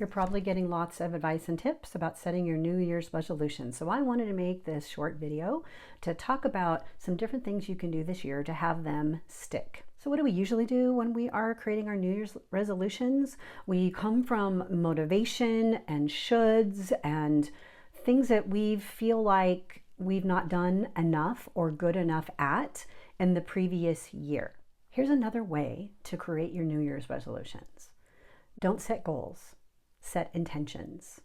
You're probably getting lots of advice and tips about setting your New Year's resolution. So I wanted to make this short video to talk about some different things you can do this year to have them stick. So what do we usually do when we are creating our New Year's resolutions? We come from motivation and shoulds and things that we feel like we've not done enough or good enough at in the previous year. Here's another way to create your New Year's resolutions. Don't set goals. Set intentions.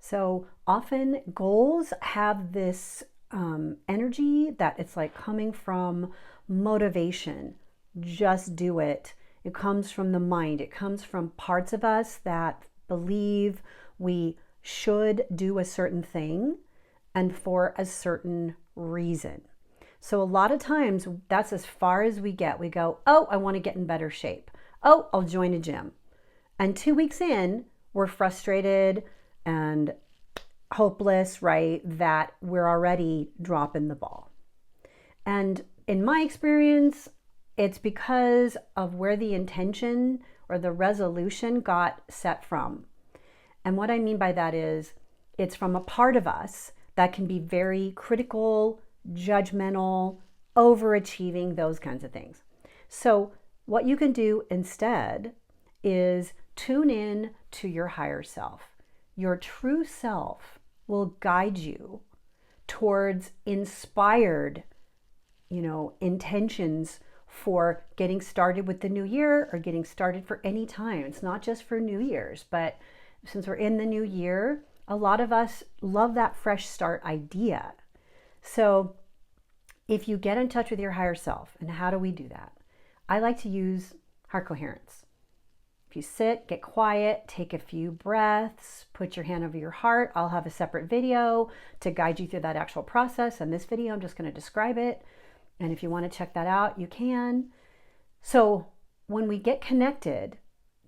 So often goals have this energy that it's like coming from motivation. Just do it. It comes from the mind. It comes from parts of us that believe we should do a certain thing and for a certain reason. So a lot of times that's as far as we get. We go, oh, I want to get in better shape. Oh, I'll join a gym. And 2 weeks in, we're frustrated and hopeless, right? That we're already dropping the ball. And in my experience, it's because of where the intention or the resolution got set from. And what I mean by that is it's from a part of us that can be very critical, judgmental, overachieving, those kinds of things. So what you can do instead is tune in to your higher self. Your true self will guide you towards inspired, intentions for getting started with the new year or getting started for any time. It's not just for New Year's, but since we're in the new year, a lot of us love that fresh start idea. So if you get in touch with your higher self, and how do we do that? I like to use heart coherence. If you sit, get quiet, take a few breaths, put your hand over your heart. I'll have a separate video to guide you through that actual process. In this video, I'm just going to describe it. And if you want to check that out, you can. So when we get connected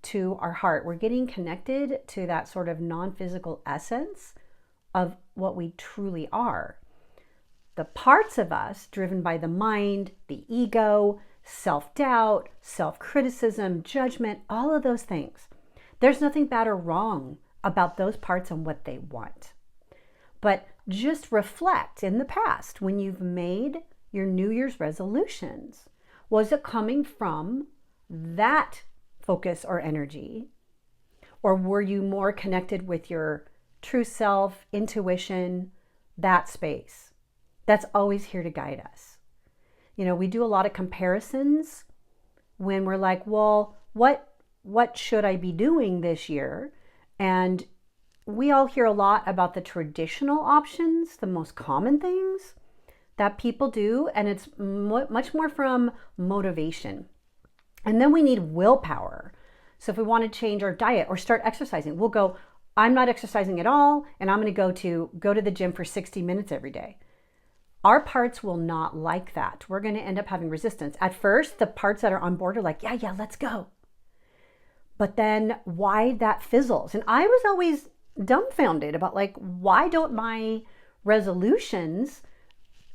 to our heart, we're getting connected to that sort of non-physical essence of what we truly are. The parts of us driven by the mind, the ego, self-doubt, self-criticism, judgment, all of those things. There's nothing bad or wrong about those parts and what they want. But just reflect in the past when you've made your New Year's resolutions. Was it coming from that focus or energy? Or were you more connected with your true self, intuition, that space? That's always here to guide us. We do a lot of comparisons when we're like, well, what should I be doing this year? And we all hear a lot about the traditional options, the most common things that people do, and it's much more from motivation. And then we need willpower. So if we want to change our diet or start exercising, we'll go, I'm not exercising at all, and I'm going to go to the gym for 60 minutes every day. Our parts will not like that. We're going to end up having resistance. At first, the parts that are on board are like, yeah, let's go. But then why that fizzles? And I was always dumbfounded about why don't my resolutions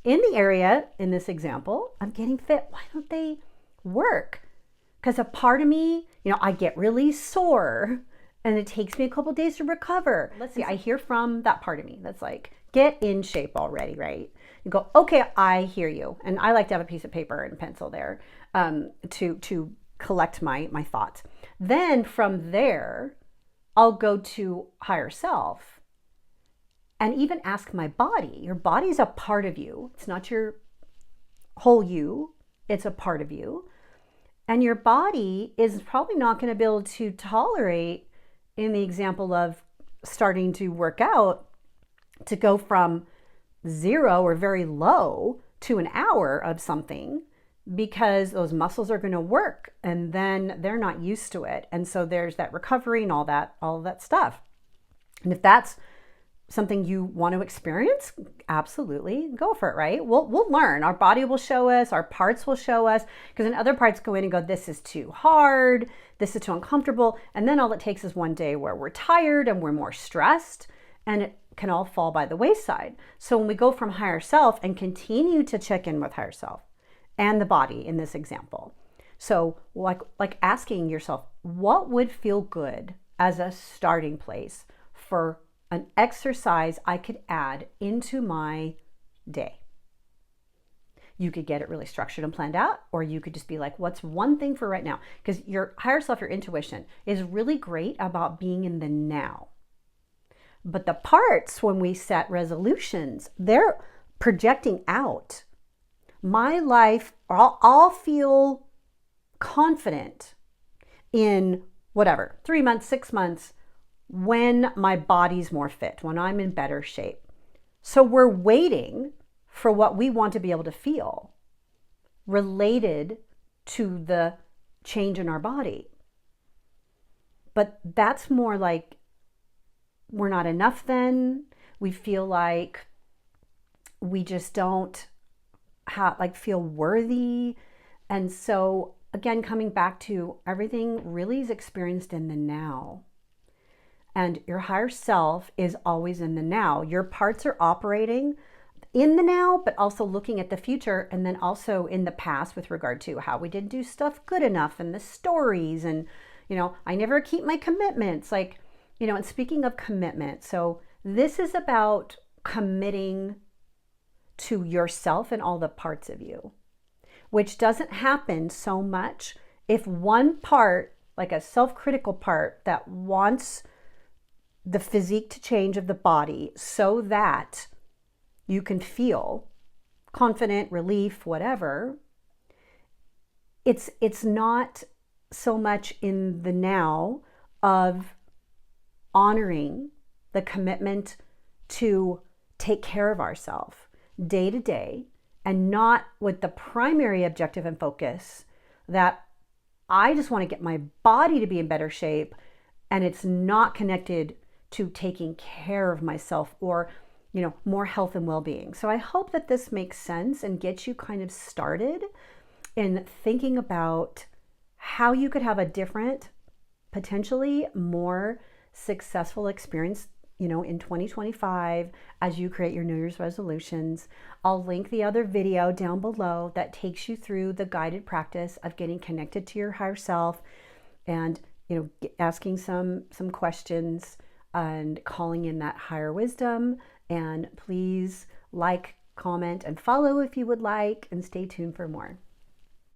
in the area, in this example, of getting fit, why don't they work? Because a part of me, I get really sore and it takes me a couple days to recover. Let's see, I hear from that part of me that's like, get in shape already, right? You go, okay, I hear you. And I like to have a piece of paper and pencil there to collect my thoughts. Then from there, I'll go to higher self and even ask my body. Your body is a part of you. It's not your whole you. It's a part of you. And your body is probably not going to be able to tolerate, in the example of starting to work out, to go from 0 or very low to an hour of something, because those muscles are going to work and then they're not used to it. And so there's that recovery and all of that stuff. And if that's something you want to experience, absolutely go for it, right? We'll learn. Our body will show us, our parts will show us, because then other parts go in and go, this is too hard, this is too uncomfortable. And then all it takes is one day where we're tired and we're more stressed, and it can all fall by the wayside. So when we go from higher self and continue to check in with higher self and the body in this example. So like asking yourself, what would feel good as a starting place for an exercise I could add into my day. You could get it really structured and planned out, or you could just be like, what's one thing for right now? Because your higher self, your intuition, is really great about being in the now. But the parts, when we set resolutions, they're projecting out. My life, I'll feel confident in whatever, 3 months, 6 months, when my body's more fit, when I'm in better shape. So we're waiting for what we want to be able to feel related to the change in our body. But that's more like we're not enough then. We feel like we just don't feel worthy. And so again, coming back to everything really is experienced in the now. And your higher self is always in the now. Your parts are operating in the now, but also looking at the future, and then also in the past with regard to how we didn't do stuff good enough and the stories. And, I never keep my commitments. And speaking of commitment, so this is about committing to yourself and all the parts of you, which doesn't happen so much if one part, like a self-critical part that wants the physique to change of the body so that you can feel confident, relief, whatever. It's not so much in the now of honoring the commitment to take care of ourselves day to day, and not with the primary objective and focus that I just want to get my body to be in better shape, and it's not connected to taking care of myself or more health and well-being. So I hope that this makes sense and gets you kind of started in thinking about how you could have a different, potentially more successful experience, in 2025 as you create your New Year's resolutions. I'll link the other video down below that takes you through the guided practice of getting connected to your higher self and, asking some questions and calling in that higher wisdom. And please like, comment, and follow if you would like, and stay tuned for more.